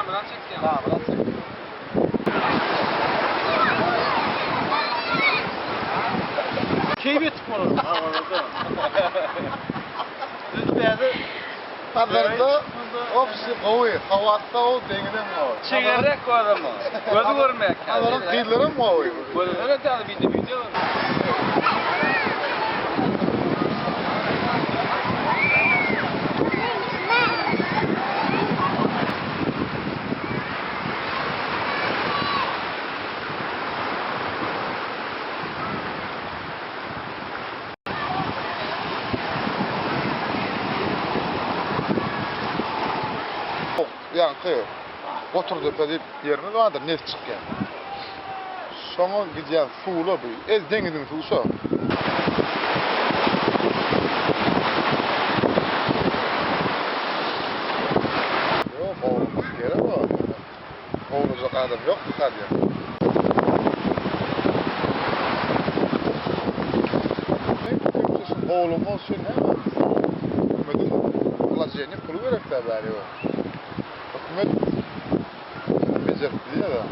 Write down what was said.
Kameradan çekeceğim. Kameradan çekeceğim. Keyif tutmalı. Bizlerde pazarda ofisi kovuyor. Havatta o dengeden kovuyor. Çekerek koyalım mı? Gözü görmek. Adamın kıyıları mı kovuyor? Gözü ne tadı video. Yankı. Oturdu deyip yerine vardır neft çıkıyor. Sonra gideceğim suğula bu. Ez dengedin suğu şu. Yok oğlumuz yere var. Oğlumuzda kadar yok bu kadar. Oğlumuz şu ne var? Hükümetin alacağını pulu verip de bari o. Hükümet becerikli ya da.